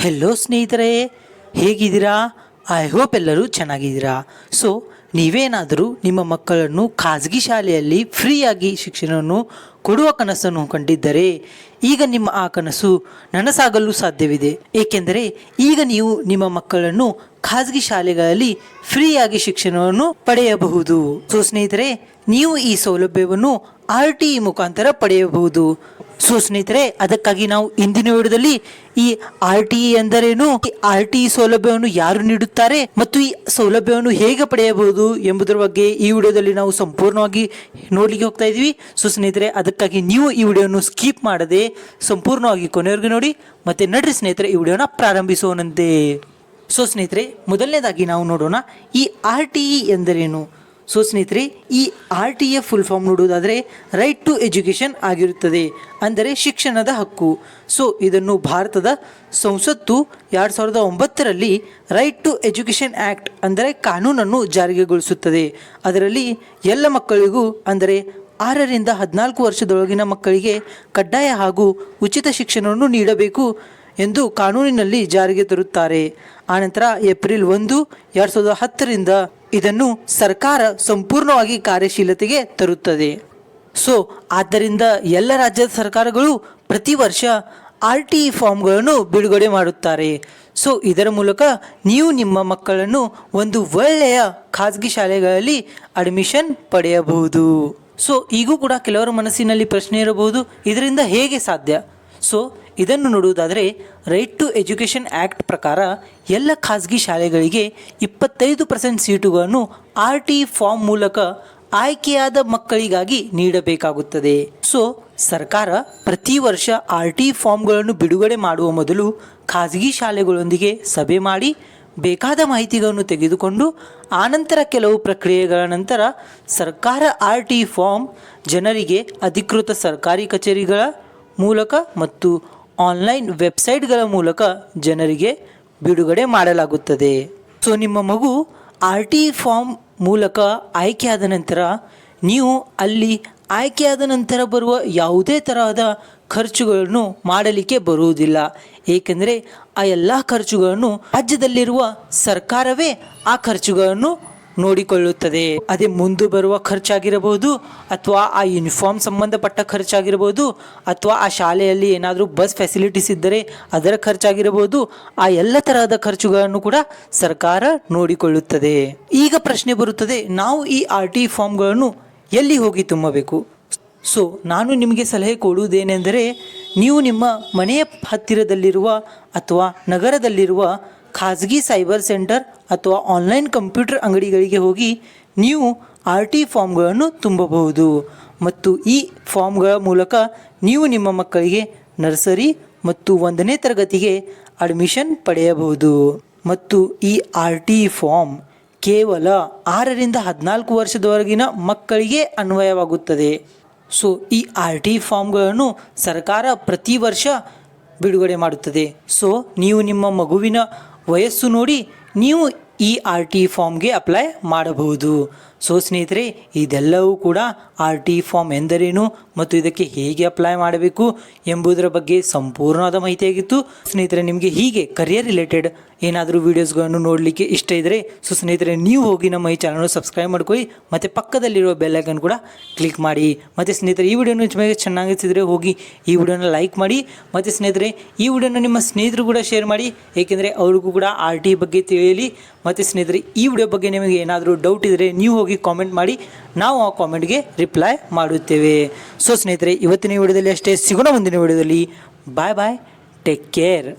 Hello ಸ್ನೇಹಿತರೆ, ಹೇಗಿದ್ದೀರಾ? I hope ಎಲ್ಲರೂ ಚೆನ್ನಾಗಿದ್ದೀರಾ. ಸೊ ನೀವೇನಾದರೂ ನಿಮ್ಮ ಮಕ್ಕಳನ್ನು ಖಾಸಗಿ ಶಾಲೆಯಲ್ಲಿ ಫ್ರೀಯಾಗಿ ಶಿಕ್ಷಣವನ್ನು ಕೊಡುವ ಕನಸನ್ನು ಕಂಡಿದ್ದರೆ ಈಗ ನಿಮ್ಮ ಆ ಕನಸು ನನಸಾಗಲು ಸಾಧ್ಯವಿದೆ. ಏಕೆಂದರೆ ಈಗ ನೀವು ನಿಮ್ಮ ಮಕ್ಕಳನ್ನು ಖಾಸಗಿ ಶಾಲೆಗಳಲ್ಲಿ ಫ್ರೀಯಾಗಿ ಶಿಕ್ಷಣವನ್ನು ಪಡೆಯಬಹುದು. ಸೊ ಸ್ನೇಹಿತರೆ, ನೀವು ಈ ಸೌಲಭ್ಯವನ್ನು RTE ಮುಖಾಂತರ ಪಡೆಯಬಹುದು. ಸೊ ಸ್ನೇಹಿತರೆ, ಅದಕ್ಕಾಗಿ ನಾವು ಇಂದಿನ ವಿಡಿಯೋದಲ್ಲಿ ಈ RTE ಎಂದರೇನು, RTE ಸೌಲಭ್ಯವನ್ನು ಯಾರು ನೀಡುತ್ತಾರೆ ಮತ್ತು ಈ ಸೌಲಭ್ಯವನ್ನು ಹೇಗೆ ಪಡೆಯಬಹುದು ಎಂಬುದರ ಬಗ್ಗೆ ಈ ವಿಡಿಯೋದಲ್ಲಿ ನಾವು ಸಂಪೂರ್ಣವಾಗಿ ನೋಡ್ಲಿಕ್ಕೆ ಹೋಗ್ತಾ ಇದೀವಿ. ಸೊ ಸ್ನೇಹಿತರೆ, ಅದಕ್ಕಾಗಿ ನೀವು ಈ ವಿಡಿಯೋವನ್ನು ಸ್ಕಿಪ್ ಮಾಡದೆ ಸಂಪೂರ್ಣವಾಗಿ ಕೊನೆಯವರೆಗೂ ನೋಡಿ. ಮತ್ತೆ ನಡ್ರಿ ಸ್ನೇಹಿತರೆ, ಈ ವಿಡಿಯೋನ ಪ್ರಾರಂಭಿಸೋಣಂತೆ. ಸೊ ಸ್ನೇಹಿತರೆ, ಮೊದಲನೇದಾಗಿ ನಾವು ನೋಡೋಣ ಈ RTE ಎಂದರೇನು. ಸೊ ಸ್ನೇಹಿತರೆ, ಈ RTE ಫುಲ್ ಫಾರ್ಮ್ ನೋಡುವುದಾದರೆ ರೈಟ್ ಟು ಎಜುಕೇಷನ್ ಆಗಿರುತ್ತದೆ, ಅಂದರೆ ಶಿಕ್ಷಣದ ಹಕ್ಕು. ಸೊ ಇದನ್ನು ಭಾರತದ ಸಂಸತ್ತು 2009ರಲ್ಲಿ ರೈಟ್ ಟು ಎಜುಕೇಷನ್ ಆ್ಯಕ್ಟ್ ಅಂದರೆ ಕಾನೂನನ್ನು ಜಾರಿಗೆಗೊಳಿಸುತ್ತದೆ. ಅದರಲ್ಲಿ ಎಲ್ಲ ಮಕ್ಕಳಿಗೂ ಅಂದರೆ 6ರಿಂದ 14 ವರ್ಷದೊಳಗಿನ ಮಕ್ಕಳಿಗೆ ಕಡ್ಡಾಯ ಹಾಗೂ ಉಚಿತ ಶಿಕ್ಷಣವನ್ನು ನೀಡಬೇಕು ಎಂದು ಕಾನೂನಿನಲ್ಲಿ ಜಾರಿಗೆ ತರುತ್ತಾರೆ. ಆನಂತರ ಏಪ್ರಿಲ್ 1, 2010ರಿಂದ ಇದನ್ನು ಸರ್ಕಾರ ಸಂಪೂರ್ಣವಾಗಿ ಕಾರ್ಯಶೀಲತೆಗೆ ತರುತ್ತದೆ. ಸೊ ಆದ್ದರಿಂದ ಎಲ್ಲ ರಾಜ್ಯದ ಸರ್ಕಾರಗಳು ಪ್ರತಿ ವರ್ಷ RTE ಫಾರ್ಮ್ಗಳನ್ನು ಬಿಡುಗಡೆ ಮಾಡುತ್ತಾರೆ. ಸೊ ಇದರ ಮೂಲಕ ನೀವು ನಿಮ್ಮ ಮಕ್ಕಳನ್ನು ಒಂದು ಒಳ್ಳೆಯ ಖಾಸಗಿ ಶಾಲೆಗಳಲ್ಲಿ ಅಡ್ಮಿಷನ್ ಪಡೆಯಬಹುದು. ಸೊ ಈಗೂ ಕೂಡ ಕೆಲವರ ಮನಸ್ಸಿನಲ್ಲಿ ಪ್ರಶ್ನೆ ಇರಬಹುದು, ಇದರಿಂದ ಹೇಗೆ ಸಾಧ್ಯ? ಸೊ ಇದನ್ನು ನೋಡುವುದಾದರೆ ರೈಟ್ ಟು ಎಜುಕೇಷನ್ ಆ್ಯಕ್ಟ್ ಪ್ರಕಾರ ಎಲ್ಲ ಖಾಸಗಿ ಶಾಲೆಗಳಿಗೆ 25% ಸೀಟುಗಳನ್ನು RTE ಫಾರ್ಮ್ ಮೂಲಕ ಆಯ್ಕೆಯಾದ ಮಕ್ಕಳಿಗಾಗಿ ನೀಡಬೇಕಾಗುತ್ತದೆ. ಸೊ ಸರ್ಕಾರ ಪ್ರತಿ ವರ್ಷ RTE ಫಾರ್ಮ್ಗಳನ್ನು ಬಿಡುಗಡೆ ಮಾಡುವ ಮೊದಲು ಖಾಸಗಿ ಶಾಲೆಗಳೊಂದಿಗೆ ಸಭೆ ಮಾಡಿ ಬೇಕಾದ ಮಾಹಿತಿಗಳನ್ನು ತೆಗೆದುಕೊಂಡು ಆನಂತರ ಕೆಲವು ಪ್ರಕ್ರಿಯೆಗಳ ನಂತರ ಸರ್ಕಾರ RTE ಫಾರ್ಮ್ ಜನರಿಗೆ ಅಧಿಕೃತ ಸರ್ಕಾರಿ ಕಚೇರಿಗಳ ಮೂಲಕ ಮತ್ತು ಆನ್ಲೈನ್ ವೆಬ್ಸೈಟ್ಗಳ ಮೂಲಕ ಜನರಿಗೆ ಬಿಡುಗಡೆ ಮಾಡಲಾಗುತ್ತದೆ. ಸೊ ನಿಮ್ಮ ಮಗು RTE ಫಾರ್ಮ್ ಮೂಲಕ ಆಯ್ಕೆಯಾದ ನಂತರ ನೀವು ಅಲ್ಲಿ ಆಯ್ಕೆಯಾದ ನಂತರ ಬರುವ ಯಾವುದೇ ತರಹದ ಖರ್ಚುಗಳನ್ನು ಮಾಡಲಿಕ್ಕೆ ಬರುವುದಿಲ್ಲ. ಏಕೆಂದರೆ ಆ ಎಲ್ಲ ಖರ್ಚುಗಳನ್ನು ರಾಜ್ಯದಲ್ಲಿರುವ ಸರ್ಕಾರವೇ ಆ ಖರ್ಚುಗಳನ್ನು ನೋಡಿಕೊಳ್ಳುತ್ತದೆ. ಅದೇ ಮುಂದೆ ಬರುವ ಖರ್ಚಾಗಿರಬಹುದು, ಅಥವಾ ಆ ಯೂನಿಫಾರ್ಮ್ ಸಂಬಂಧಪಟ್ಟ ಖರ್ಚಾಗಿರಬಹುದು, ಅಥವಾ ಆ ಶಾಲೆಯಲ್ಲಿ ಏನಾದರೂ ಬಸ್ ಫೆಸಿಲಿಟೀಸ್ ಇದ್ದರೆ ಅದರ ಖರ್ಚಾಗಿರಬಹುದು. ಆ ಎಲ್ಲ ತರಹದ ಖರ್ಚುಗಳನ್ನು ಕೂಡ ಸರ್ಕಾರ ನೋಡಿಕೊಳ್ಳುತ್ತದೆ. ಈಗ ಪ್ರಶ್ನೆ ಬರುತ್ತದೆ, ನಾವು ಈ RTE ಫಾರ್ಮ್ಗಳನ್ನು ಎಲ್ಲಿ ಹೋಗಿ ತುಂಬಬೇಕು? ಸೊ ನಾನು ನಿಮಗೆ ಸಲಹೆ ಕೊಡುವುದೇನೆಂದರೆ, ನೀವು ನಿಮ್ಮ ಮನೆಯ ಹತ್ತಿರದಲ್ಲಿರುವ ಅಥವಾ ನಗರದಲ್ಲಿರುವ ಖಾಸಗಿ ಸೈಬರ್ ಸೆಂಟರ್ ಅಥವಾ ಆನ್ಲೈನ್ ಕಂಪ್ಯೂಟರ್ ಅಂಗಡಿಗಳಿಗೆ ಹೋಗಿ ನೀವು RTE ಫಾರ್ಮ್ಗಳನ್ನು ತುಂಬಬಹುದು. ಮತ್ತು ಈ ಫಾರ್ಮ್ಗಳ ಮೂಲಕ ನೀವು ನಿಮ್ಮ ಮಕ್ಕಳಿಗೆ ನರ್ಸರಿ ಮತ್ತು 1ನೇ ತರಗತಿಗೆ ಅಡ್ಮಿಷನ್ ಪಡೆಯಬಹುದು. ಮತ್ತು ಈ RTE ಫಾರ್ಮ್ ಕೇವಲ 6ರಿಂದ 14 ವರ್ಷದವರೆಗಿನ ಮಕ್ಕಳಿಗೆ ಅನ್ವಯವಾಗುತ್ತದೆ. ಸೊ ಈ RTE ಫಾರ್ಮ್ಗಳನ್ನು ಸರ್ಕಾರ ಪ್ರತಿ ವರ್ಷ ಬಿಡುಗಡೆ ಮಾಡುತ್ತದೆ. ಸೊ ನೀವು ನಿಮ್ಮ ಮಗುವಿನ ವಯಸ್ಸು ನೋಡಿ ನೀವು ಈ RTE ಫಾರ್ಮ್ಗೆ ಅಪ್ಲೈ ಮಾಡಬಹುದು. ಸೊ ಸ್ನೇಹಿತರೆ, ಇದೆಲ್ಲವೂ ಕೂಡ RTE ಫಾರ್ಮ್ ಎಂದರೇನು ಮತ್ತು ಇದಕ್ಕೆ ಹೇಗೆ ಅಪ್ಲೈ ಮಾಡಬೇಕು ಎಂಬುದರ ಬಗ್ಗೆ ಸಂಪೂರ್ಣವಾದ ಮಾಹಿತಿಯಾಗಿತ್ತು. ಸ್ನೇಹಿತರೆ, ನಿಮಗೆ ಹೀಗೆ ಕರಿಯರ್ ರಿಲೇಟೆಡ್ ಏನಾದರೂ ವೀಡಿಯೋಸ್ಗಳನ್ನು ನೋಡಲಿಕ್ಕೆ ಇಷ್ಟ ಇದ್ದರೆ ಸೊ ಸ್ನೇಹಿತರೆ, ನೀವು ಹೋಗಿ ನಮ್ಮ ಈ ಚಾನಲ್ನ ಸಬ್ಸ್ಕ್ರೈಬ್ ಮಾಡ್ಕೊಳ್ಳಿ ಮತ್ತು ಪಕ್ಕದಲ್ಲಿರುವ ಬೆಲ್ ಐಕನ್ ಕೂಡ ಕ್ಲಿಕ್ ಮಾಡಿ. ಮತ್ತು ಸ್ನೇಹಿತರೆ, ಈ ವಿಡಿಯೋನ ನಿಮಗೆ ಚೆನ್ನಾಗಿಸಿದರೆ ಹೋಗಿ ಈ ವಿಡಿಯೋನ ಲೈಕ್ ಮಾಡಿ. ಮತ್ತು ಸ್ನೇಹಿತರೆ, ಈ ವಿಡಿಯೋನ ನಿಮ್ಮ ಸ್ನೇಹಿತರು ಕೂಡ ಶೇರ್ ಮಾಡಿ, ಏಕೆಂದರೆ ಅವ್ರಿಗೂ ಕೂಡ RTE ಬಗ್ಗೆ ತಿಳಿಯಲಿ. ಮತ್ತು ಸ್ನೇಹಿತರೆ, ಈ ವಿಡಿಯೋ ಬಗ್ಗೆ ನಿಮಗೆ ಏನಾದರೂ ಡೌಟ್ ಇದ್ದರೆ ನೀವು ಹೋಗಿ ಕಾಮೆಂಟ್ ಮಾಡಿ, ನಾವು ಆ ಕಾಮೆಂಟ್ಗೆ ರಿಪ್ಲೈ ಮಾಡುತ್ತೇವೆ. ಸೊ ಸ್ನೇಹಿತರೆ, ಇವತ್ತಿನ ವಿಡಿಯೋದಲ್ಲಿ ಅಷ್ಟೇ. ಸಿಗೋಣ ಮುಂದಿನ ವಿಡಿಯೋದಲ್ಲಿ. ಬಾಯ್ ಬಾಯ್, ಟೇಕ್ ಕೇರ್.